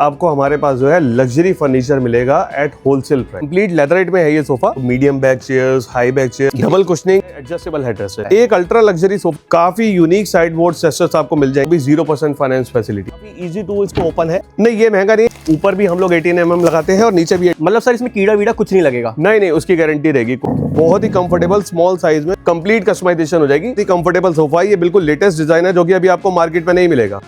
आपको हमारे पास जो है लग्जरी फर्नीचर मिलेगा at wholesale price. Complete leatherite में है ये sofa. Medium back chairs, high back chair, double cushioning, adjustable headrest है। एक अल्ट्रा लग्जरी सोफा, काफी यूनिक साइड बोर्ड सेस्टर्स आपको मिल जाएंगे। 0% फाइनेंस फैसिलिटी, काफी इजी टू इसको ओपन है। नहीं ये महंगा नहीं, ऊपर भी हम लोग 18 mm लगाते हैं और नीचे भी। मतलब सर इसमें कीड़ा वीड़ा कुछ नहीं लगेगा? नहीं, उसकी गारंटी रहेगी। बहुत ही कंफर्टेबल स्मॉल साइज में कंप्लीट कस्टमाइजेशन हो जाएगी। कंफर्टेबल सोफा, ये बिल्कुल लेटेस्ट डिजाइन है जो कि अभी आपको मार्केट में नहीं मिलेगा।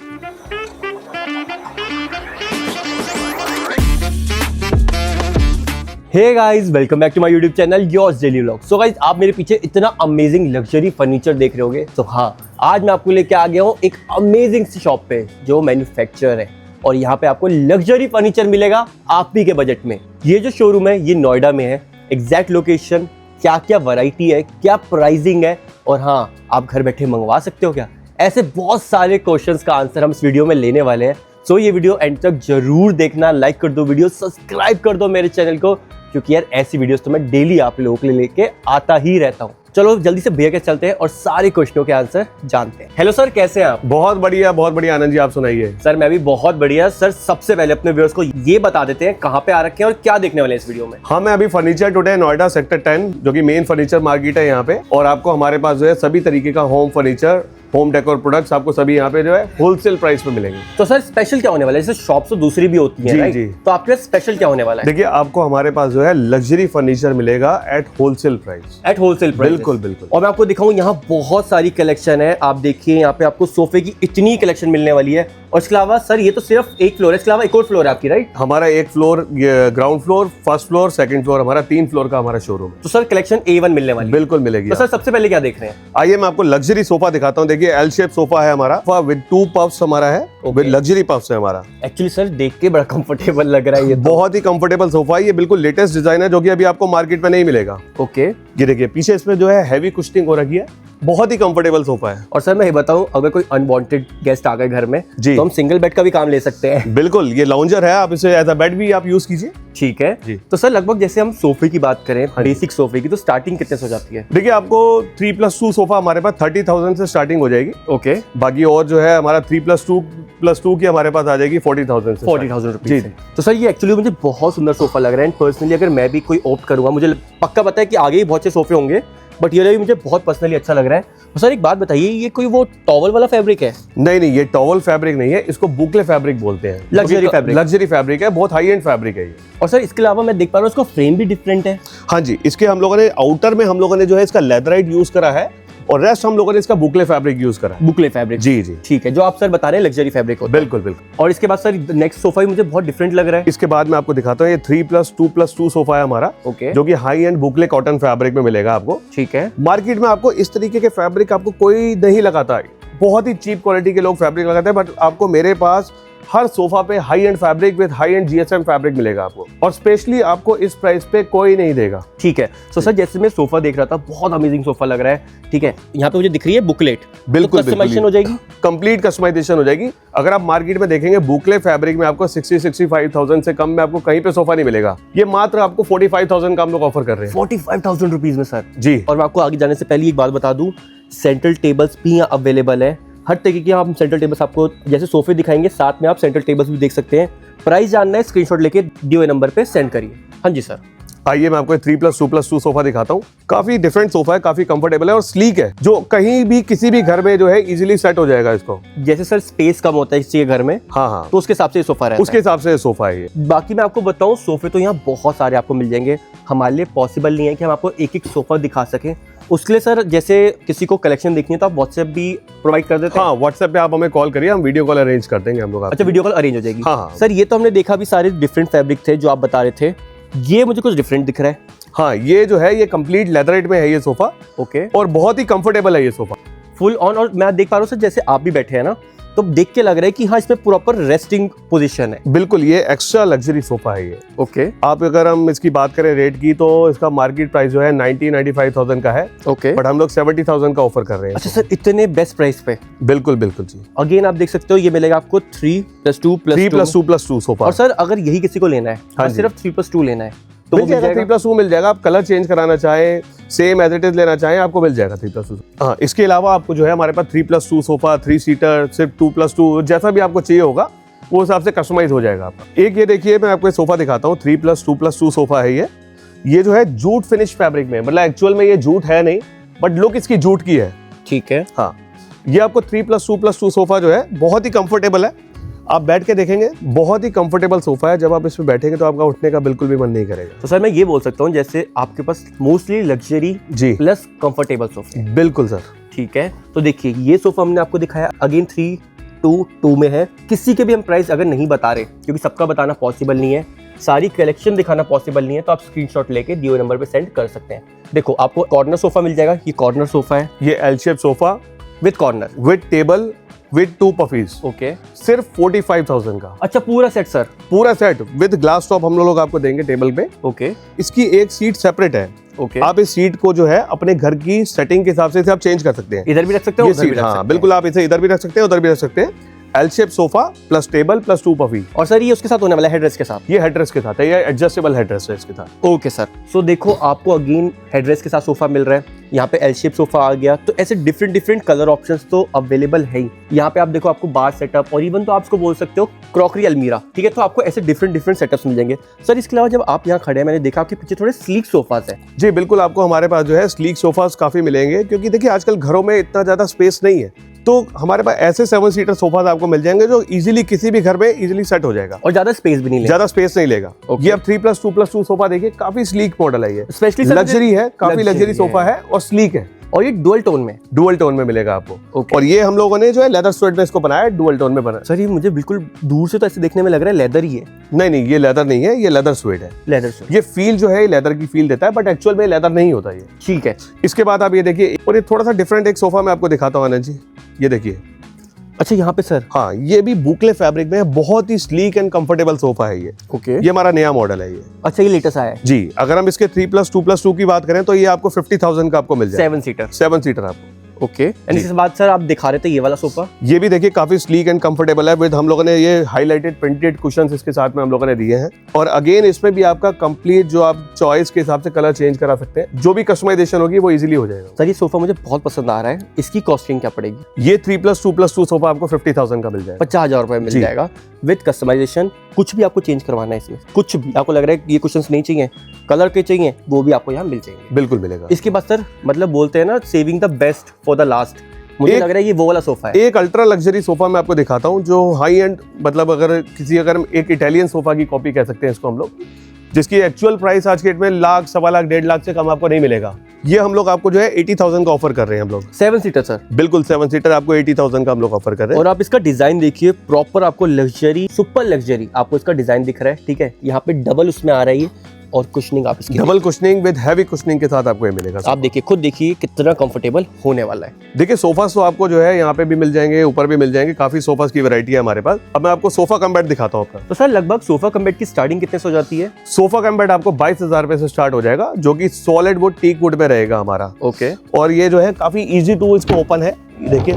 Hey guys, welcome back to my YouTube channel yours daily vlog. So guys, आप मेरे पीछे इतना अमेजिंग लग्जरी फर्नीचर देख रहे होगे। तो हाँ, आज मैं आपको लेके आ गया हूँ एक अमेजिंग सी शॉप पे जो मैन्युफैक्चरर है और यहाँ पे आपको लग्जरी फर्नीचर मिलेगा आप ही के बजट में। ये जो शोरूम है ये नोएडा में है। एग्जैक्ट लोकेशन, क्या क्या वैरायटी है, क्या प्राइसिंग है और हाँ, आप घर बैठे मंगवा सकते हो क्या, ऐसे बहुत सारे क्वेश्चंस का आंसर हम इस वीडियो में लेने वाले हैं। सो ये वीडियो एंड तक जरूर देखना, लाइक कर दो वीडियो, सब्सक्राइब कर दो मेरे चैनल को, क्योंकि यार ऐसी वीडियोस तो मैं डेली आप लोगों के लिए लेके आता ही रहता हूँ। चलो जल्दी से भैया के चलते हैं और सारे क्वेश्चनों के आंसर जानते हैं। हेलो सर, कैसे हैं आप? बहुत बढ़िया आनंद जी, आप सुनाइए। सर मैं भी बहुत बढ़िया। सर सबसे पहले अपने व्यूअर्स को ये बता देते हैं कहाँ पे आ रखे हैं और क्या देखने वाले हैं इस वीडियो में। हम अभी फर्नीचर टुडे नोएडा सेक्टर 10 जो कि मेन फर्नीचर मार्केट है यहाँ पे, और आपको हमारे पास जो है सभी तरीके का home furniture, home decor products आपको सभी यहाँ पे जो है होलसेल प्राइस पे मिलेंगे। तो सर स्पेशल क्या होने वाला है? जैसे शॉप तो दूसरी भी होती है, जी। तो आपके पास स्पेशल क्या होने वाला है? देखिए, आपको हमारे पास जो है लग्जरी फर्नीचर मिलेगा at wholesale price. At wholesale price, बिल्कुल। और मैं आपको दिखाऊं, यहाँ बहुत सारी कलेक्शन है। आप देखिए यहाँ पे आपको सोफे की इतनी कलेक्शन मिलने वाली है। और इसके अलावा सर ये तो सिर्फ एक फ्लोर है, इसके अलावा एक और फ्लोर है आपकी, राइट? हमारा एक floor, ground floor, first floor, second floor, हमारा 3 फ्लोर का हमारा शोरूम है। तो सर कलेक्शन A1 मिलने वाली है? बिल्कुल मिलेगी। तो सर सबसे पहले क्या देख रहे हैं? आइए मैं आपको लग्जरी सोफा दिखाता हूँ। देखिए एल शेप सोफा है हमारा, विद 2 पफ्स हमारा है, विद लग्जरी पफ्स है हमारा। एक्चुअली सर देख के बड़ा कंफर्टेबल लग रहा है ये तो। बहुत ही कंफर्टेबल सोफा है, ये बिल्कुल लेटेस्ट डिजाइन है जो कि अभी आपको मार्केट में नहीं मिलेगा। ओके, ये देखिए पीछे इसमें जो है हैवी कुशनिंग हो रखी है, बहुत ही कंफर्टेबल सोफा है। और सर मैं ये बताऊं, अगर कोई अनवांटेड गेस्ट आ गए घर में जी, तो हम सिंगल बेड का भी काम ले सकते हैं। बिल्कुल, ये लाउंजर है, आप इसे एज अ बेड भी आप यूज कीजिए। ठीक है जी। तो सर लगभग जैसे हम सोफे की बात करें, बेसिक सोफे की, तो स्टार्टिंग कितने से हो जाती है? देखिए आपको 3+2 सोफा हमारे पास 30,000 से स्टार्टिंग हो जाएगी। ओके, बाकी और जो है हमारा 3+2 की हमारे पास आ जाएगी 40,000 से। 40,000 रुपीज। तो सर ये एक्चुअली मुझे बहुत सुंदर सोफा लग रहा है। पर्सनली अगर मैं भी कोई ऑप्ट करूंगा, मुझे पक्का पता है कि आगे ही बहुत से सोफे होंगे, बट ये भी मुझे बहुत पर्सनली अच्छा लग रहा है। तो सर एक बात बताइए, ये कोई वो टॉवल वाला फैब्रिक है? नहीं, ये टॉवल फैब्रिक नहीं है, इसको बुकले फैब्रिक बोलते हैं। लग्जरी फैब्रिक है, बहुत हाई एंड फैब्रिक है ये। और सर इसके अलावा मैं देख पा रहा हूँ इसका फ्रेम भी डिफरेंट है। हाँ जी, इसके हम लोगों ने आउटर में हम लोगों ने जो है इसका लेदराइट यूज करा है और रेस्ट हम लोगों ने इसका बुकले फैब्रिक यूज करा है। बुकले फैब्रिक, जी। ठीक है, जो आप सर बता रहे हैं लग्जरी फैब्रिक होता है। बिल्कुल। और इसके बाद सर नेक्स्ट सोफा भी मुझे बहुत डिफरेंट लग रहा है। इसके बाद मैं आपको दिखाता हूँ, ये 3+2+2 सोफा है हमारा। ओके, जो कि हाई एंड बुकले कॉटन फैब्रिक में मिलेगा आपको। ठीक है। मार्केट में आपको इस तरीके के फैब्रिक आपको कोई नहीं लगाता है, बहुत ही चीप क्वालिटी के लोग फैब्रिक लगाते हैं, बट आपको मेरे पास हर सोफा पे high and fabric with high and GSM fabric मिलेगा आपको, और स्पेशली आपको इस प्राइस पे कोई नहीं देगा। ठीक है। तो सर जैसे मैं सोफा देख रहा था, बहुत अमेजिंग सोफा लग रहा है। ठीक है, यहाँ पे मुझे दिख रही है बुकलेट। बिल्कुल, कस्टमाइजेशन हो जाएगी, कंप्लीट कस्टमाइजेशन हो जाएगी। अगर आप मार्केट में देखेंगे बुकले फैब्रिक में आपको 60-65,000 से कम में आपको कहीं पे सोफा नहीं मिलेगा। ये मात्र आपको 45,000 का हम लोग ऑफर कर रहे हैं। 45,000 रुपीज में सर? जी। और मैं आपको आगे जाने से पहले एक बात बता दूं, सेंट्रल टेबल्स भी यहाँ अवेलेबल है। हर तरीके के हम सेंट्रल टेबल्स आपको जैसे सोफे दिखाएंगे, साथ में आप सेंट्रल टेबल्स भी देख सकते हैं। प्राइस जानना है, स्क्रीनशॉट लेके दिए हुए नंबर पे सेंड करिए। हाँ जी सर। आइए मैं आपको 3+2+2 सोफा दिखाता हूँ। काफी डिफरेंट सोफा है, काफी कंफर्टेबल है और स्लीक है, जो कहीं भी किसी भी घर में जो है इजीली सेट हो जाएगा इसको। जैसे सर स्पेस कम होता है किसी के घर में, हाँ, तो उसके हिसाब से सोफा रहता है। उसके हिसाब से सोफा है ये। बाकी मैं आपको बताऊं, सोफे तो यहाँ बहुत सारे आपको मिल जाएंगे। हमारे लिए पॉसिबल नहीं है कि हम आपको एक एक सोफा दिखा सकें। उसके लिए सर जैसे किसी को कलेक्शन देखनी है तो आप व्हाट्सएप भी प्रोवाइड कर देते हैं? हाँ, व्हाट्सएप पे आप हमें कॉल करिए, हम वीडियो कॉल अरेंज कर देंगे हम लोग। अच्छा, वीडियो कॉल अरेंज हो जाएगी? हाँ। सर ये तो हमने देखा भी सारे डिफरेंट फैब्रिक थे जो आप बता रहे थे, ये मुझे कुछ डिफरेंट दिख रहा है। हाँ, ये जो है ये कंप्लीट लेदराइट में है ये सोफा। ओके, और बहुत ही कंफर्टेबल है ये सोफा, फुल ऑन। और मैं देख पा रहा हूँ सर, जैसे आप भी बैठे हैं ना, तो देख के लग रहा है कि हाँ इसमें प्रॉपर रेस्टिंग पोजीशन है। बिल्कुल, ये एक्स्ट्रा लग्जरी सोफा है ये। ओके, आप अगर हम इसकी बात करें रेट की, तो इसका मार्केट प्राइस जो है 90-95,000 का है। ओके, बट हम लोग 70,000 का ऑफर कर रहे हैं। अच्छा सर, इतने बेस्ट प्राइस पे? बिल्कुल जी। अगेन आप देख सकते हो, ये मिलेगा आपको 3+2+2 सोफा। और सर अगर यही किसी को लेना है, हाँ, सिर्फ 3+2 लेना है तो मिल जाएगा। 3+2 मिल जाएगा। आप कलर चेंज कराना चाहें, सेम एज इट इज लेना चाहें, आपको मिल जाएगा 3+2। हाँ, इसके अलावा आपको जो है हमारे पास 3+2 सोफा, 3 सीटर, सिर्फ 2+2, जैसा भी आपको चाहिए होगा वो हिसाब से कस्टमाइज हो जाएगा आपका। एक ये देखिए, मैं आपको सोफा दिखाता हूँ, 3+2+2 सोफा है ये जो है जूट फिनिश फैब्रिक में, मतलब एक्चुअल में ये जूट है नहीं, बट लुक इसकी जूट की है। ठीक है। हाँ, ये आपको 3+2+2 सोफा जो है बहुत ही कंफर्टेबल है। आप बैठ के देखेंगे, बहुत ही कंफर्टेबल सोफा है। जब आप इसमें बैठेंगे तो आपका उठने का बिल्कुल भी मन नहीं करेगा। तो सर मैं ये बोल सकता हूँ जैसे आपके पास मोस्टली लग्जरी जी प्लस कंफर्टेबल सोफे। बिल्कुल सर। ठीक है, तो देखिए ये सोफा हमने आपको दिखाया, अगेन 322 में है। किसी के भी हम प्राइस अगर नहीं बता रहे, क्योंकि सबका बताना पॉसिबल नहीं है, सारी कलेक्शन दिखाना पॉसिबल नहीं है, तो आप स्क्रीनशॉट लेके दिए हुए नंबर पे सेंड कर सकते हैं। देखो आपको कॉर्नर सोफा मिल जाएगा, ये कॉर्नर सोफा है, ये L shape sofa with corner, with table, with 2 puffies, okay, सिर्फ 45,000 का। अच्छा पूरा सेट सर? पूरा सेट विद ग्लास टॉप हम लोग आपको देंगे टेबल पे। ओके, इसकी एक सीट सेपरेट है। ओके, आप इस सीट को जो है अपने घर की सेटिंग के हिसाब से इसे आप चेंज कर सकते हैं। इधर भी रख सकते हो, ये उधर भी सीट, रख सकते हाँ हैं। बिल्कुल, आप इसे इधर भी रख सकते हैं, उधर भी रख सकते हैं। L shape sofa plus table plus 2 puffy. और सर ये उसके साथ होने वाला है हेडरेस्ट के साथ? ये हेडरेस्ट के साथ है, ये एडजस्टेबल हेडरेस्ट है इसके साथ। ओके सर, सो देखो आपको अगेन हेडरेस्ट के साथ सोफा मिल रहा है, यहाँ पे एल शेप सोफा आ गया। तो ऐसे डिफरेंट कलर ऑप्शंस तो अवेलेबल है ही। यहाँ पे आप देखो आपको बार सेटअप, और इवन तो आप इसको बोल सकते हो क्रॉकरी अलमीरा, ठीक है। तो आपको ऐसे डिफरेंट सेटअप्स मिल जाएंगे। सर इसके अलावा जब आप यहाँ खड़े हैं, मैंने देखा आपके पीछे थोड़े स्लीक सोफास है। जी बिल्कुल, आपको हमारे पास जो है स्लीक सोफास काफी मिलेंगे, क्योंकि देखिए आजकल घरों में इतना ज्यादा स्पेस नहीं है, तो हमारे पास ऐसे 7 सीटर सोफास आपको मिल जाएंगे जो इजीली किसी भी घर में इजीली सेट हो जाएगा, और ज्यादा स्पेस भी नहीं लेगा। ज्यादा स्पेस नहीं लेगा। Okay. ये अब 3+2+2 सोफा देखिए, काफी स्लीक मॉडल है ये, स्पेशली लग्जरी है, काफी लग्जरी सोफा है और स्लीक है, और ये डुअल टोन में, डुअल टोन में मिलेगा आपको। Okay. और ये हम लोगों ने जो है लेदर स्वेट में इसको बनाया है, डुअल टोन में बनाया। सर ये मुझे बिल्कुल दूर से तो ऐसे देखने में लग रहा है लेदर ही है। नहीं, ये लेदर नहीं है, ये लेदर स्वेट है। लेदर से, ये फील जो है लेदर की फील देता है, बट एक्चुअल में लेदर नहीं होता ये। ठीक है। इसके बाद आप ये देखिए, और ये थोड़ा सा डिफरेंट एक सोफा मैं आपको दिखाता हूँ आनंद जी, ये देखिए। अच्छा यहाँ पे सर, हाँ, ये भी बुकले फैब्रिक में है, बहुत ही स्लीक एंड कंफर्टेबल सोफा है ये। ओके, ये हमारा नया मॉडल है ये। अच्छा ये लेटेस्ट आया है जी, अगर हम इसके 3+2+2 की बात करें तो ये आपको 50,000 का आपको मिल जाएगा। 7 सीटर। 7 सीटर आपको। ओके, एंड इसके बाद सर आप दिखा रहे थे ये वाला सोफा, ये भी देखिए काफी स्लीक एंड कंफर्टेबल है, विद हम लोगों ने ये हाईलाइटेड प्रिंटेड कुशंस इसके साथ में हम लोगों ने दिए हैं। और अगेन इसमें भी आपका कंप्लीट जो आप चॉइस के हिसाब से कलर चेंज करा सकते हैं, जो भी कस्टमाइजेशन होगी वो इजीली हो जाएगा। सर ये सोफा मुझे बहुत पसंद आ रहा है, इसकी कॉस्टिंग क्या पड़ेगी? ये 3+2+2 सोफा आपको 50,000 का मिल जाएगा। 50,000 रुपए मिल जी। जाएगा विद कस्टमाइजेशन। कुछ भी आपको चेंज करवाना है इसमें, कुछ भी आपको लग रहा है कि ये कुशन्स नहीं चाहिए, कलर के चाहिए, वो भी आपको यहाँ मिल जाएंगे। बिल्कुल मिलेगा। इसके बाद सर मतलब बोलते हैं ना, saving the best for the last, मुझे लग रहा है ये वो वाला सोफा है। एक अल्ट्रा लग्जरी सोफा मैं आपको दिखाता हूँ, जो हाई एंड, मतलब अगर एक इटालियन सोफा की कॉपी कह सकते हैं इसको हम लोग, जिसकी एक्चुअल प्राइस आज के डेट में लाख, 1.25 लाख, 1.5 लाख से कम आपको नहीं मिलेगा। ये हम लोग आपको जो है 80,000 का ऑफर कर रहे हैं हम लोग। 7 सीटर सर? बिल्कुल 7 सीटर आपको 80,000 का हम लोग ऑफर कर रहे हैं। और आप इसका डिजाइन देखिए, प्रॉपर आपको लग्जरी, सुपर लग्जरी आपको इसका डिजाइन दिख रहा है, ठीक है। यहाँ पे डबल उसमें आ रही है, और कुशनिंग आप इसकी double cushioning with heavy cushioning के साथ आपको ये मिलेगा। आप देखिए, खुद देखिए कितना कंफर्टेबल होने वाला है। देखिए सोफा तो आपको जो है यहाँ पे भी मिल जाएंगे, ऊपर भी मिल जाएंगे, काफी सोफास की वैरायटी है हमारे पास। अब मैं आपको सोफा कम बेड दिखाता हूँ अपना। तो सर लगभग सोफा कम बेड की स्टार्टिंग कितने से हो जाती है? सोफा कम बेड आपको 22,000 रुपए से स्टार्ट हो जाएगा, जो कि सॉलिड वुड, टीक वुड में रहेगा हमारा। ओके, और ये जो है काफी इजी टू इसको ओपन है, देखिए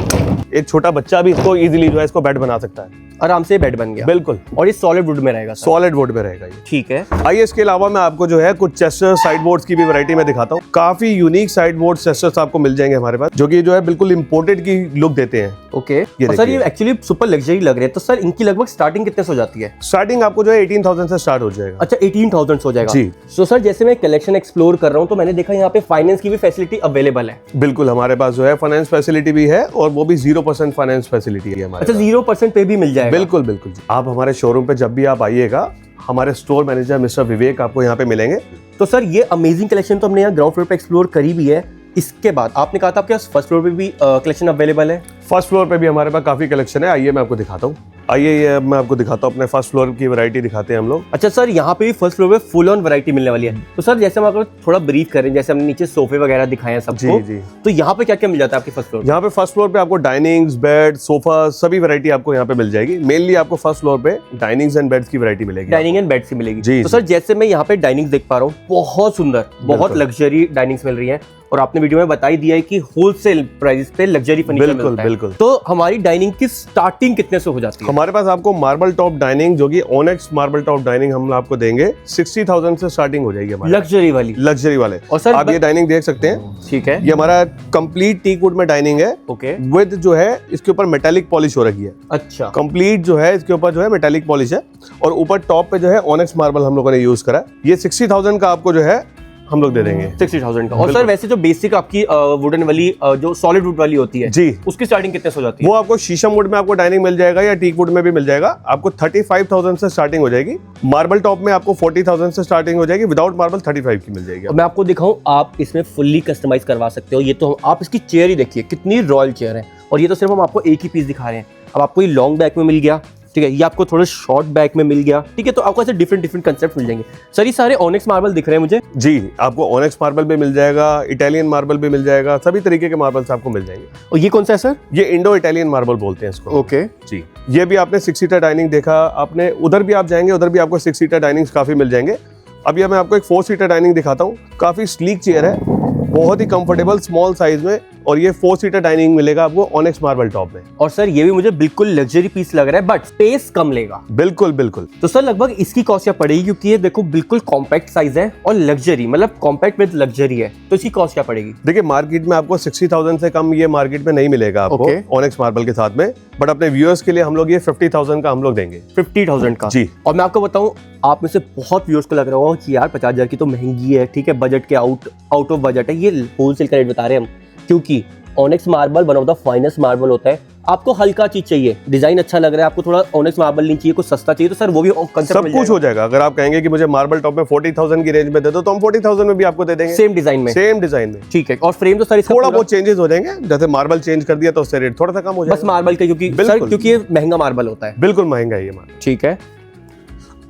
एक छोटा बच्चा भी इसको इजीली जो है इसको बेड बना सकता है, आराम से बेड बन गया। बिल्कुल। और ये सॉलिड वुड में रहेगा? सॉलिड वुड में रहेगा ये। ठीक है। आइए इसके अलावा मैं आपको जो है कुछ चेस्टर साइड बोर्ड्स की भी वैरायटी में दिखाता हूँ। काफी यूनिक साइड बोर्ड चेस्टर्स आपको मिल जाएंगे हमारे पास, जो कि जो है बिल्कुल इंपोर्टेड की लुक देते हैं। ओके, और सर ये एक्चुअली सुपर लग्जरी लग रहे हैं, तो सर इनकी लगभग स्टार्टिंग कितने से हो जाती है? स्टार्टिंग आपको जो है 18,000 से स्टार्ट हो जाएगा। अच्छा 18,000 हो जाएगा जी। तो सर जैसे मैं कलेक्शन एक्सप्लोर कर रहा हूँ, तो मैंने देखा यहाँ पे फाइनेंस की भी फैसिलिटी अवेलेबल है। बिल्कुल, हमारे पास जो है फाइनेंस फैसिलिटी भी है, और वो भी 0% फाइनेंस फैसिलिटी है हमारे। अच्छा 0% पे भी मिल जाएगा? बिल्कुल बिल्कुल। आप हमारे शोरूम पे जब भी आप आइएगा, हमारे स्टोर मैनेजर मिस्टर विवेक आपको यहाँ पे मिलेंगे। तो सर ये अमेजिंग कलेक्शन तो हमने यहाँ ग्राउंड फ्लोर पे एक्सप्लोर करी भी है। इसके बाद आपने कहा था आपके पास फर्स्ट फ्लोर पे भी कलेक्शन अवेलेबल है? फर्स्ट फ्लोर पे भी हमारे पास काफी कलेक्शन है, आइए मैं आपको दिखाता हूँ। आइए ये मैं आपको दिखाता हूँ, अपने फर्स्ट फ्लोर की वैरायटी दिखाते हैं हम लोग। अच्छा सर, यहाँ पे भी फर्स्ट फ्लोर पे फुल ऑन वैरायटी मिलने वाली है। तो सर जैसे हम आपको थोड़ा ब्रीफ करें, जैसे हमने नीचे सोफे वगैरह दिखाए हैं सबको, जी। तो यहाँ पे क्या क्या मिल जाता है आपके फर्स्ट फ्लोर? यहाँ पे फर्स्ट फ्लोर पे आपको डाइनिंग्स, बेड, सोफा, सभी वैरायटी आपको यहाँ पे मिल जाएगी। मेनली आपको फर्स्ट फ्लोर पे डाइनिंग्स एंड बेड्स की वैरायटी मिलेगी। डाइनिंग एंड बेड्स की मिलेगी जी। तो सर जैसे मैं यहाँ पे डाइनिंग्स देख पा रहा हूँ, बहुत सुंदर, बहुत लग्जरी डाइनिंग्स मिल रही है। और आपने वीडियो में बता ही दिया है कि होलसेल प्राइस पे लग्जरी फर्नीचर बिल्कुल, मिलता है। बिल्कुल। तो हमारी डाइनिंग की स्टार्टिंग कितने से हो जाती है? हमारे पास आपको मार्बल टॉप डाइनिंग, जो कि ऑनेक्स मार्बल टॉप डाइनिंग हम आपको देंगे, 60,000 से स्टार्टिंग हो जाएगी हमारी लग्जरी वाली। लग्जरी वाले। और सर आप ये डाइनिंग देख सकते हैं, ठीक है, ये हमारा कंप्लीट टीक वुड में डाइनिंग है। ओके, विद जो है इसके ऊपर मेटालिक पॉलिश हो रखी है। अच्छा, कंप्लीट जो है इसके ऊपर जो है मेटालिक पॉलिश है, और ऊपर टॉप पे जो है ऑनेक्स मार्बल हम लोगों ने यूज करा है। ये 60,000 का आपको जो है हम लोग दे देंगे, 60,000 का। और सर वैसे जो बेसिक आपकी वुडन वाली जो सॉलिड वुड वाली होती है जी, उसकी स्टार्टिंग कितने से हो जाती है? वो आपको शीशम वुड में आपको डाइनिंग मिल जाएगा या टीक वुड में भी मिल जाएगा। आपको 35,000 से स्टार्टिंग हो जाएगी। मार्बल टॉप में आपको 40,000 से स्टार्टिंग हो जाएगी। विदाउट मार्बल 35 की मिल जाएगी। और मैं आपको दिखाऊं, आप इसमें फुल्ली कस्टमाइज करवा सकते हो। ये तो आप इसकी चेयर ही देखिए, कितनी रॉयल चेयर है। और ये तो सिर्फ हम आपको एक ही पीस दिखा रहे हैं। अब आपको ये लॉन्ग बैक में मिल गया, ठीक है, ये आपको थोड़ा शॉर्ट बैक में मिल गया, ठीक है। तो आपको ऐसे डिफरेंट कंसेप्ट मिल जाएंगे। सर ये सारे ऑनेक्स मार्बल दिख रहे हैं मुझे। जी, आपको ऑनेक्स मार्बल भी मिल जाएगा, इटालियन मार्बल भी मिल जाएगा, सभी तरीके के मार्बल्स आपको मिल जाएंगे। और ये कौन सा है सर? ये इंडो इटालियन मार्बल बोलते हैं इसको। ओके, जी, ये भी आपने 6 सीटर डाइनिंग देखा, आपने उधर भी आप जाएंगे, उधर भी आपको 6 सीटर डाइनिंग्स काफी मिल जाएंगे। अभी मैं आपको एक 4 सीटर डाइनिंग दिखाता हूँ। काफी स्लीक चेयर है, बहुत ही कंफर्टेबल स्मॉल साइज में, और ये 4 सीटर डाइनिंग मिलेगा आपको ऑनेक्स मार्बल टॉप में। और सर ये भी मुझे बिल्कुल लग्जरी पीस लग रहा है, बट स्पेस कम लेगा। बिल्कुल बिल्कुल। तो सर लगभग इसकी कॉस्ट क्या पड़ेगी? क्योंकि ये देखो बिल्कुल कॉम्पैक्ट साइज है और लग्जरी, मतलब कॉम्पैक्ट विद लग्जरी है, तो इसकी कॉस्ट क्या पड़ेगी? देखिए, मार्केट में आपको 60,000 से कम ये मार्केट में नहीं मिलेगा आपको ऑनेक्स मार्बल के साथ में, बट अपने व्यूअर्स के लिए हम लोग ये 50,000 का हम लोग देंगे। 50,000 का जी। और मैं आपको बताऊं, आप में से बहुत व्यूअर्स को लग रहा होगा कि यार 50,000 की तो महंगी है, ठीक है, बजट के आउट ऑफ बजट है। ये होलसेल का रेट बता रहे हैं हम, क्योंकि onyx marble one of the finest marble होता है। आपको हल्का चीज चाहिए, डिजाइन अच्छा लग रहा है, आपको थोड़ा ऑनेक्स मार्बल नहीं चाहिए, कुछ सस्ता चाहिए, तो सर वो भी कंसेप्ट सब कुछ हो जाएगा। अगर आप कहेंगे कि मुझे मार्बल टॉप में 40,000 की रेंज में दे दो, तो हम 40,000 में भी आपको दे देंगे, सेम डिजाइन में। सेम डिजाइन में, ठीक है। और फ्रेम तो सर थोड़ा बहुत चेंजेस हो जाएंगे, जैसे मार्बल चेंज कर दिया तो उससे रेट थोड़ा सा कम हो जाएगा, बस मार्बल का, क्योंकि सर क्योंकि ये महंगा मार्बल होता है। बिल्कुल महंगा है ये मार्बल। ठीक है।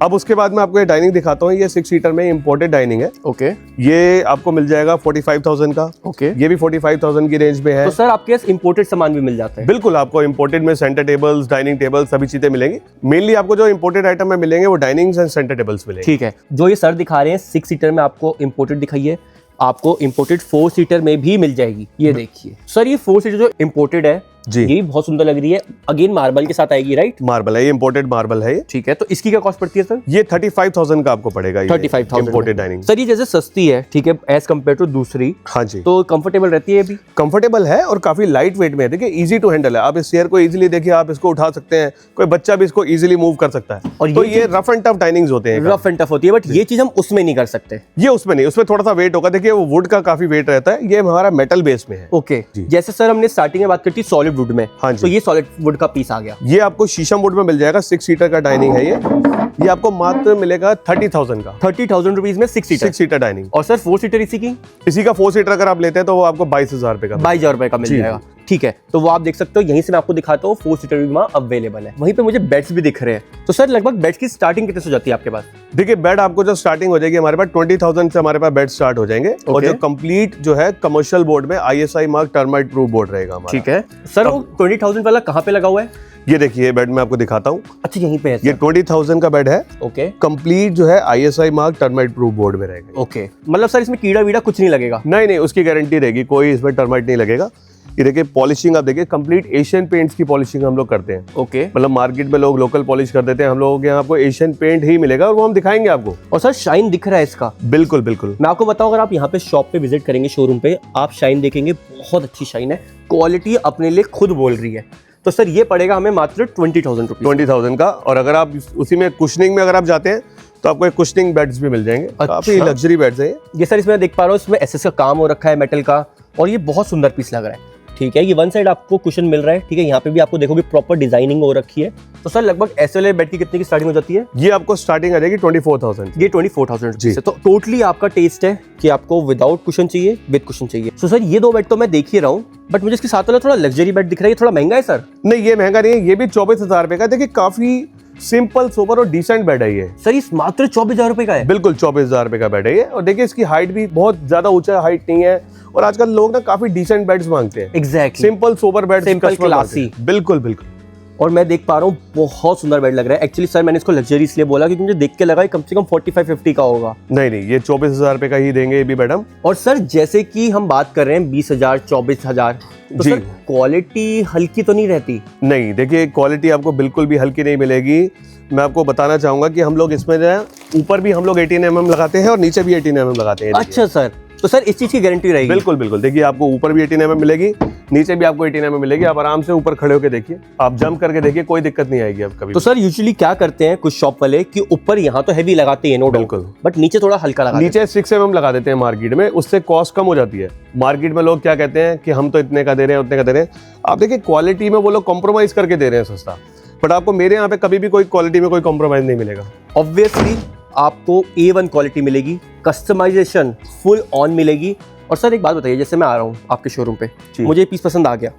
अब उसके बाद मैं आपको ये डाइनिंग दिखाता हूँ। ये 6 सीटर में इंपोर्टेड डाइनिंग है। ओके, ये आपको मिल जाएगा 45,000 का। ओके, ये भी 45,000 की रेंज में है। तो सर आपके पास इंपोर्टेड सामान भी मिल जाता है? बिल्कुल, आपको इंपोर्टेड में सेंटर टेबल्स, डाइनिंग टेबल, सभी चीजें मिलेंगी। मेनली आपको जो इंपोर्टेड आइटम में मिलेंगे वो डाइनिंग्स एंड सेंटर टेबल्स मिलेंगे। ठीक है। जो ये सर दिखा रहे हैं 6 सीटर में, आपको इंपोर्टेड दिखाइए, आपको इंपोर्टेड 4 सीटर में भी मिल जाएगी। ये देखिए सर, ये 4 सीटर जो इंपोर्टेड है जी, ये भी बहुत सुंदर लग रही है। अगेन मार्बल के साथ आएगी, राइट? मार्बल है, ये इंपोर्टेड मार्बल है ये। ठीक है। तो इसकी क्या कॉस्ट पड़ती है सर? ये 35,000 का आपको पड़ेगा। 35,000 इंपोर्टेड डाइनिंग। सर ये जैसे सस्ती है, ठीक है, एज कम्पेयर टू दूसरी, हाँ जी, तो कंफर्टेबल रहती है? भी कंफर्टेबल है और काफी लाइट वेट में है। देखिए, इजी टू हैंडल है। आप इस चेयर को इजीली देखिए, आप इसको उठा सकते हैं, कोई बच्चा भी इसको इजीली मूव कर सकता है। और तो ये रफ एंड टफ डाइनिंग्स होते हैं, रफ एंड टफ होती है, बट ये चीज हम उसमें नहीं कर सकते। ये उसमें नहीं, उसमें थोड़ा सा वेट होगा। देखिए, वो वुड का काफी वेट रहता है, ये हमारा मेटल बेस में है। ओके, जैसे सर हमने स्टार्टिंग में बात की थी सॉलिड वुड में, हाँ जी, तो ये सॉलिड वुड का पीस आ गया। ये आपको शीशम वुड में मिल जाएगा। 6 सीटर का डाइनिंग है ये आपको मात्र मिलेगा 30,000 का। 30,000 रुपीज में 6 सीटर। 6 seater dining. और सर 4 सीटर इसी का 4 सीटर अगर आप लेते हैं तो वो आपको 22,000 रुपए का, 22,000 रुपए का मिल जाएगा। ठीक है, तो वो आप देख सकते हो। यहीं से मैं आपको दिखाता हूँ 4 सीटर भी वहाँ अवेलेबल है। वहीं पे मुझे बेड्स भी दिख रहे हैं। तो सर लगभग बेड्स की स्टार्टिंग कितने से हो जाती है आपके पास? देखिए, बेड आपको जो स्टार्टिंग हो जाएगी हमारे पास 20,000 से हमारे पास बेड स्टार्ट हो जाएंगे। और जो कंप्लीट जो है कमर्शियल बोर्ड में ISI mark termite proof board रहेगा हमारा। ठीक है सर, वो 20,000 वाला कहाँ पे लगा हुआ है? ये देखिए बेड मैं आपको दिखाता हूँ। अच्छा, यहीं पे है ये 20,000 का बेड है। ओके, कंप्लीट जो है ISI mark termite proof board में रहेगा। ओके, मतलब सर इसमें कीड़ा वीड़ा कुछ नहीं लगेगा? नहीं, उसकी गारंटी रहेगी, कोई इसमें टर्माइट नहीं लगेगा। ये देखिए पॉलिशिंग आप देखिए, कंप्लीट एशियन पेंट्स की पॉलिशिंग हम लोग करते हैं। ओके, मतलब मार्केट में लोग लोकल पॉलिश कर देते हैं, हम लोगों के यहाँ आपको एशियन पेंट ही मिलेगा और वो हम दिखाएंगे आपको। और सर शाइन दिख रहा है इसका? बिल्कुल बिल्कुल। मैं आपको बताऊं, अगर आप यहाँ पे शॉप पे विजिट करेंगे, शोरूम पे, आप शाइन देखेंगे, बहुत अच्छी शाइन है, क्वालिटी अपने लिए खुद बोल रही है। तो सर ये पड़ेगा हमें मात्र 20,000 रुपीज। 20,000 का। और अगर आप उसी में कुशनिंग में अगर आप जाते हैं तो आपको एक कुशनिंग बेड्स भी मिल जाएंगे। काफी लग्जरी बेड्स हैं ये सर। इसमें देख पा रहा हूँ, इसमें एसएस का काम हो रखा है मेटल का, और ये बहुत सुंदर पीस लग रहा है। ठीक है, ये वन साइड आपको कुशन मिल रहा है, ठीक है, यहाँ पे भी आपको देखोगे प्रॉपर डिजाइनिंग हो रखी है। तो सर लगभग ऐसे वाले बेड की कितने की स्टार्टिंग हो जाती है? ये आपको स्टार्टिंग आ जाएगी 24,000। ये 24,000 रुपीज है। तो टोटली आपका टेस्ट है कि आपको विदाउट कुशन चाहिए, विद कुशन चाहिए। तो सर ये 2 बेड तो मैं देख ही रहा हूँ, बट मुझे इसके साथ वाला थोड़ा लग्जरी बेड दिख रहा है, ये थोड़ा महंगा है सर? नहीं, ये महंगा नहीं है, ये भी 24,000 रुपए का। देखिए काफी सिंपल सोबर और डिसेंट बेड है ये। सर ये मात्र 24,000 रुपए का है? बिल्कुल 24,000 रुपए का बेड है ये। और देखिए इसकी हाइट भी बहुत ज्यादा ऊंचा हाइट नहीं है, और आजकल लोग ना काफी डिसेंट बेड्स मांगते हैं। Exactly, simple sober bed, simple classy. बिल्कुल बिल्कुल। और मैं देख पा रहा हूँ बहुत सुंदर बेड लग रहा है। एक्चुअली सर मैंने इसको लग्जरी इसलिए बोला क्योंकि मुझे देख के लगा कम से कम 45-50 का होगा। नहीं नहीं, ये 24,000 रुपए का ही देंगे ये भी मैडम। और सर जैसे कि हम बात कर रहे हैं 20,000 24,000, तो जी। सर क्वालिटी हल्की तो नहीं रहती? नहीं, देखिए क्वालिटी आपको बिल्कुल भी हल्की नहीं मिलेगी। मैं आपको बताना चाहूंगा कि हम लोग इसमें जो है ऊपर भी हम लोग 18 mm लगाते हैं और नीचे भी 18 mm लगाते हैं। अच्छा सर, तो सर इस चीज की गारंटी रहेगी? बिल्कुल बिल्कुल, देखिए आपको ऊपर भी 18 mm मिलेगी, नीचे भी आपको 18 mm मिलेगी। आप आराम से ऊपर खड़े होकर देखिए, आप जंप करके देखिए, कोई दिक्कत नहीं आएगी आप कभी। तो सर यूजुअली क्या करते हैं कुछ शॉप वाले कि ऊपर यहाँ तो हैवी लगाते हैं, नो डाउट, बिल्कुल, बट नीचे थोड़ा हल्का लगाते हैं। नीचे 6 mm लगा देते हैं मार्केट में, उससे कॉस्ट कम हो जाती है। मार्केट में लोग क्या कहते हैं कि हम तो इतने का दे रहे हैं, उतने का दे रहे हैं। आप देखिए क्वालिटी में वो लोग कॉम्प्रोमाइज करके दे रहे हैं सस्ता, बट आपको मेरे यहाँ पे कभी भी कोई क्वालिटी में कोई कॉम्प्रोमाइज नहीं मिलेगा। ऑब्वियसली आपको A1 क्वालिटी मिलेगी, कस्टमाइजेशन फुल ऑन मिलेगी। और सर एक बात बताइए, जैसे मैं आ रहा हूँ आपके शोरूम पे, मुझे ये पीस पसंद आ गया,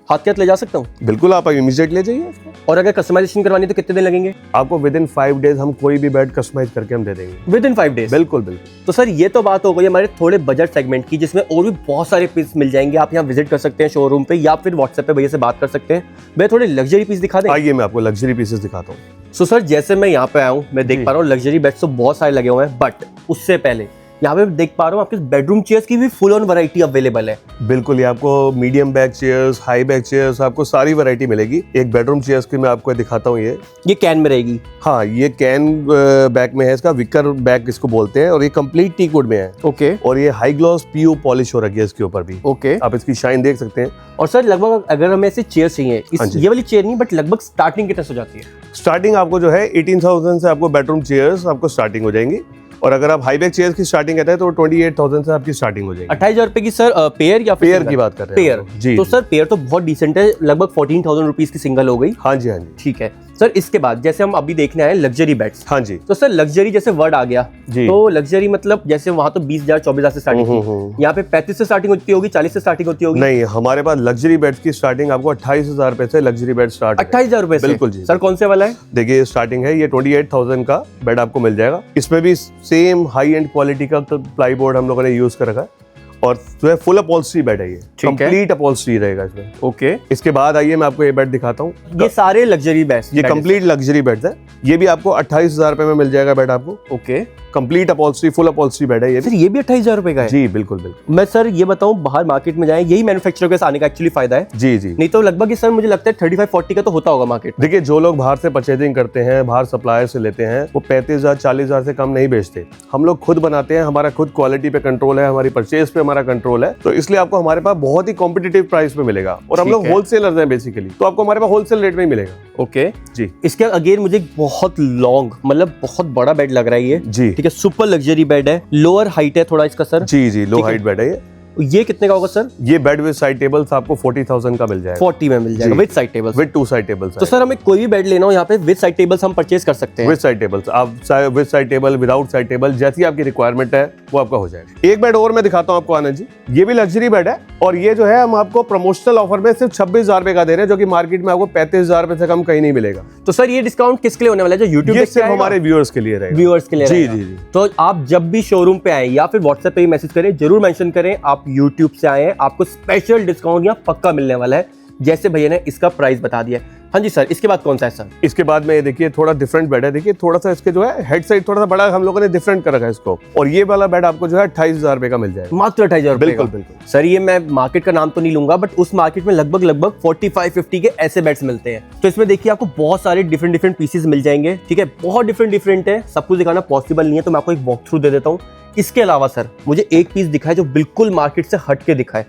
हाथ के हाथ ले जा सकता हूँ? बिल्कुल, आप इमीडिएट ले जाइए। और अगर कस्टमाइजेशन करवानी है तो कितने दिन लगेंगे? आपको विद इन 5 days हम कोई भी बेड कस्टमाइज करके हम दे देंगे। With in 5 days? बिल्कुल बिल्कुल। तो सर ये तो बात हो गई हमारे थोड़े बजट सेगमेंट की, जिसमें और भी बहुत सारे पीस मिल जाएंगे। आप यहाँ विजिट कर सकते हैं शोरूम पे, या फिर व्हाट्सएप पे भैया से बात कर सकते हैं। भैया थोड़े लग्जरी पीस दिखा दें? आइए, मैं आपको लग्जरी पीसेस दिखाता हूँ। सो सर जैसे मैं यहाँ पे आया हूँ, मैं देख पा रहा हूँ लग्जरी बेड्स तो बहुत सारे लगे हुए हैं, बट उससे पहले यहाँ पे देख पा रहा हूँ आपके बेडरूम चेयर्स की भी फुल ऑन वैरायटी अवेलेबल है। बिल्कुल, ये आपको medium back chairs, high back chairs, आपको सारी वैरायटी मिलेगी। एक बेडरूम चेयर्स की मैं आपको दिखाता हूँ। ये कैन में रहेगी? हाँ, ये कैन बैक में है, इसका विकर बैक इसको बोलते हैं, और ये कंप्लीट टीक वुड में है। ओके। और ये हाई ग्लॉस पीयू पॉलिश हो रखी है इसके ऊपर भी। ओके। आप इसकी शाइन देख सकते हैं। और सर लगभग अगर हमें ऐसे चेयर चाहिए, ये वाली चेयर नहीं, बट लगभग स्टार्टिंग कितने से हो जाती है? स्टार्टिंग आपको जो है 18,000 से आपको बेडरूम चेयर्स आपको स्टार्टिंग हो जाएंगी, और अगर आप हाई बैक चेयर्स की स्टार्टिंग कहते हैं तो 28,000 से आपकी स्टार्टिंग हो जाएगी। 28,000 रुपए की सर पेयर या पेयर की बात कर रहे हैं? पेयर जी। तो सर पेयर तो बहुत डिसेंट है, लगभग 14,000 रुपीज की सिंगल हो गई। हाँ जी, हाँ जी। ठीक है सर, इसके बाद जैसे हम अभी देखने आए लग्जरी बेड्स। हाँ जी। तो सर लग्जरी जैसे वर्ड आ गया जी। तो लग्जरी मतलब जैसे वहां तो 20,000 24,000 से स्टार्टिंग थी, यहाँ पे 35 से स्टार्टिंग होती होगी, 40 से स्टार्टिंग होती होगी? नहीं, हमारे पास लग्जरी बेड्स की स्टार्टिंग आपको 28,000 रुपए से लग्जरी बेड स्टार्ट। 28,000 रुपए से? बिल्कुल जी। सर कौन से वाला है? देखिए स्टार्टिंग है, ये 28,000 का बेड आपको मिल जाएगा। इसमें भी सेम हाई एंड क्वालिटी का प्लाई बोर्ड हम लोगों ने यूज कर रखा है, और जो है फुल अपॉल्स्ट्री बेड है, ये कंप्लीट अपॉल्स्ट्री रहेगा इसमें। ओके। इसके बाद आइए मैं आपको ये बेड दिखाता हूँ। ये सारे लग्जरी बेड्स, ये कंप्लीट लग्जरी बेड है। ये भी आपको 28,000 रुपए में मिल जाएगा बेड आपको। Okay. Complete upholstery, full upholstery bed है ये भी। सर ये भी 28,000 रुपए का है? जी बिल्कुल बिल्कुल। मैं सर ये बताऊं, बाहर मार्केट में जाएं, यही मैन्युफैक्चरर के आने का एक्चुअली फायदा है। जी जी। नहीं तो लगभग सर मुझे लगता है 35-40 का तो होता होगा मार्केट। देखिए जो लोग बाहर से परचेजिंग करते हैं, बाहर सप्लायर से लेते हैं, वो 35,000 40,000 से कम नहीं बेचते। हम लोग खुद बनाते हैं, हमारा खुद क्वालिटी पे कंट्रोल है, हमारी परचेज पे हमारा कंट्रोल है, तो इसलिए आपको हमारे पास बहुत ही कॉम्पिटिटिव प्राइस में मिलेगा। और हम लोग होलसेलर्स हैं बेसिकली, तो आपको हमारे पास होलसेल रेट में ही मिलेगा। ओके जी। इसके अगेन मुझे बहुत लॉन्ग, मतलब बहुत बड़ा बेड लग रहा है ये। जी। ठीक है, सुपर लग्जरी बेड है, लोअर हाइट है थोड़ा इसका सर। जी जी, लो हाइट बेड है ये कितने का होगा सर? ये बेड विद साइड टेबल्स आपको 40,000 का मिल जाएगा। 40 में मिल जाएगा with side tables? With 2 side tables. तो सर हमें कोई भी बेड लेना हो यहाँ पे विद साइड टेबल्स हम परचेज कर सकते हैं? विद साइड टेबल्स, आप with side table, without side table, जैसी आपकी रिक्वायरमेंट है वो आपका हो जाएगा। एक बेड और मैं दिखाता हूँ आपको आनंद जी, ये भी लग्जरी बेड है, और ये जो है हम आपको प्रमोशनल ऑफर में सिर्फ 26,000 रुपए का दे रहे हैं, जो कि मार्केट में आपको 35,000 रुपए से कम कहीं नहीं मिलेगा। तो सर ये डिस्काउंट किसके लिए होने वाला है? जो यूट्यूब ये सिर्फ हमारे व्यूअर्स के लिए रहेगा। व्यूअर्स के लिए जी रहेगा। जी जी। तो आप जब भी शोरूम पे आए या फिर व्हाट्सएप पे ही मैसेज करें, जरूर मेंशन करें आप यूट्यूब से आए हैं, आपको स्पेशल डिस्काउंट यहाँ पक्का मिलने वाला है, जैसे भैया ने इसका प्राइस बता दिया। हाँ जी सर, इसके बाद कौन सा है सर? इसके बाद में ये देखिए थोड़ा डिफरेंट बेड है। देखिए थोड़ा सा इसके जो है हेड साइड थोड़ा सा बड़ा हम लोगों ने डिफरेंट कर रखा है इसको, और ये वाला बेड आपको जो है 28,000 रुपए का मिल जाएगा। मात्र 28,000 रुपए? बिल्कुल बिल्कुल सर, ये मैं मार्केट का नाम तो नहीं लूंगा, बट उस मार्केट में लगभग 45-50 के ऐसे बेड्स मिलते हैं। तो इसमें देखिए आपको बहुत सारे डिफरेंट पीसेस मिल जाएंगे। ठीक है, बहुत डिफरेंट है, सब कुछ दिखाना पॉसिबल नहीं है, तो मैं आपको एक वॉक थ्रू दे देता हूँ। इसके अलावा सर मुझे एक पीस दिखा है जो बिल्कुल मार्केट से हट के दिखा है,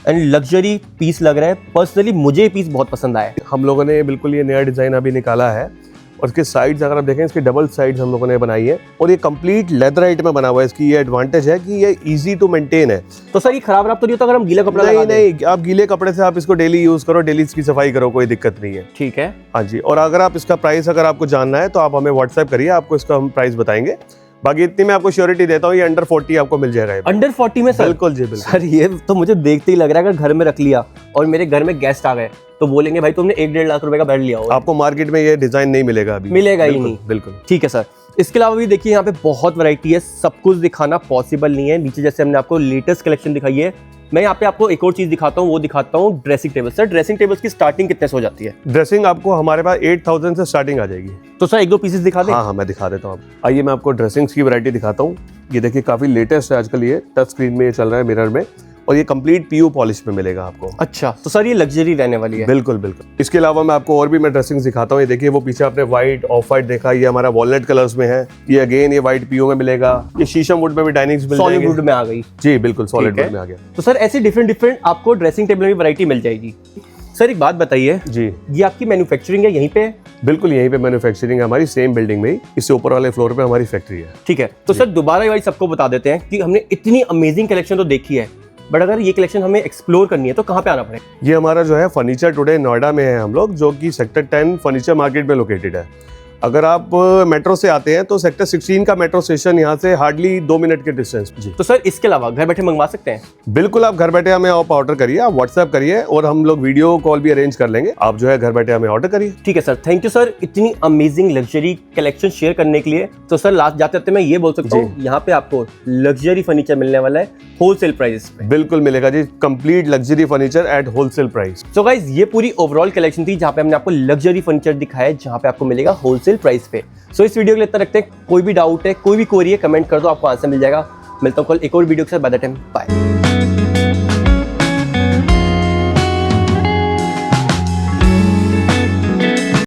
एंड लग्जरी पीस लग रहा है। पर्सनली मुझे ये पीस बहुत पसंद आया है। हम लोगों ने बिल्कुल ये नया डिजाइन अभी निकाला है, और इसके साइड्स अगर आप देखें, इसकी डबल साइड्स हम लोगों ने बनाई है, और ये कंप्लीट लेदराइट में बना हुआ है। इसकी ये एडवांटेज है कि ये इजी टू मेंटेन है। तो सर ये खराब तो नहीं होता अगर हम गीला कपड़ा नहीं नहीं, आप गीले कपड़े से आप इसको डेली यूज करो, डेली इसकी सफाई करो, कोई दिक्कत नहीं है। ठीक है। हाँ जी। और अगर आप इसका प्राइस अगर आपको जानना है तो आप हमें व्हाट्सएप करिए, आपको इसका हम प्राइस बताएंगे। बाकी इतनी मैं आपको श्योरिटी देता हूँ, ये अंडर 40 आपको मिल जाएगा। अंडर 40 में सर? बिल्कुल जी बिल्कुल। सर ये तो मुझे देखते ही लग रहा है अगर घर में रख लिया और मेरे घर में गेस्ट आ गए तो बोलेंगे भाई तुमने 1-1.5 लाख रुपए का बेड लिया होगा। आपको मार्केट में ये डिजाइन नहीं मिलेगा अभी, मिलेगा ही नहीं। बिल्कुल। ठीक है सर। इसके अलावा भी देखिए यहाँ पे बहुत वैरायटी है, सब कुछ दिखाना पॉसिबल नहीं है। नीचे जैसे हमने आपको लेटेस्ट कलेक्शन दिखाई है, मैं यहाँ पे आपको एक और चीज दिखाता हूँ, वो दिखाता हूँ dressing table. Sir dressing tables की स्टार्टिंग कितने से हो जाती है? ड्रेसिंग आपको हमारे पास 8000 से स्टार्टिंग आ जाएगी। तो सर एक दो पीसेस दिखा दें। हाँ मैं दिखा देता हूँ। आइए मैं आपको ड्रेसिंग्स की वैरायटी दिखाता हूँ। ये देखिए काफी लेटेस्ट है आजकल, ये टच स्क्रीन में ये चल रहा है मिरर में, और ये कंप्लीट पीयू पॉलिश में मिलेगा आपको। अच्छा, तो सर ये लग्जरी रहने वाली है। बिल्कुल बिल्कुल। इसके अलावा मैं आपको और भी मैं ड्रेसिंग दिखाता हूँ। ये देखिए वो पीछे आपने व्हाइट ऑफ व्हाइट देखा, ये हमारा वॉलनट कलर्स में है। ये अगेन ये व्हाइट पीयू में मिलेगा। ये शीशम वुड में भी डाइनिंग्स मिल जाएंगे। सॉलिड वुड में आ गई। जी बिल्कुल, सॉलिड ठीक है। वुड में आ गया। तो सर ऐसे डिफरेंट आपको ड्रेसिंग टेबल में वैरायटी मिल जाएगी। सर एक बात बताइए, जी ये आपकी मैन्युफैक्चरिंग है यहीं पे है? बिल्कुल, यहीं पे मैन्युफैक्चरिंग है हमारी, सेम बिल्डिंग में ही। इससे ऊपर वाले फ्लोर पे हमारी फैक्ट्री है। ठीक है। तो सर दोबारा ये वाली सबको बता देते हैं कि हमने इतनी अमेजिंग कलेक्शन तो देखी है, बट अगर ये कलेक्शन हमें एक्सप्लोर करनी है तो कहाँ पे आना पड़ेगा? ये हमारा जो है फर्नीचर टुडे नोएडा में है हम लोग, जो कि सेक्टर 10 फर्नीचर मार्केट में लोकेटेड है। अगर आप मेट्रो से आते हैं तो सेक्टर 16 का मेट्रो स्टेशन यहाँ से हार्डली 2 मिनट के डिस्टेंस। जी तो सर इसके अलावा घर बैठे मंगवा सकते हैं? बिल्कुल, आप घर बैठे हमें आप ऑर्डर करिए, आप व्हाट्सएप करिए और हम लोग वीडियो कॉल भी अरेंज कर लेंगे। आप जो है घर बैठे हमें ऑर्डर करिए। ठीक है सर, थैंक यू सर इतनी अमेजिंग लग्जरी कलेक्शन शेयर करने के लिए। तो सर लास्ट जाते जाते मैं ये बोल सकता हूँ, यहाँ पे आपको लग्जरी फर्नीचर मिलने वाला है होलसेल प्राइस पे। बिल्कुल मिलेगा जी, complete luxury furniture at wholesale price. So guys ये पूरी ओवरऑल कलेक्शन थी जहाँ पे हमने आपको लग्जरी फर्नीचर दिखाया है, जहाँ पे आपको मिलेगा होलसेल प्राइस पे। सो इस वीडियो के लिए इतना रखते हैं। कोई भी डाउट है, कोई भी क्वेरी है, कमेंट कर दो, आपको आंसर मिल जाएगा। मिलता हूँ कल एक और वीडियो के साथ। By the time, bye.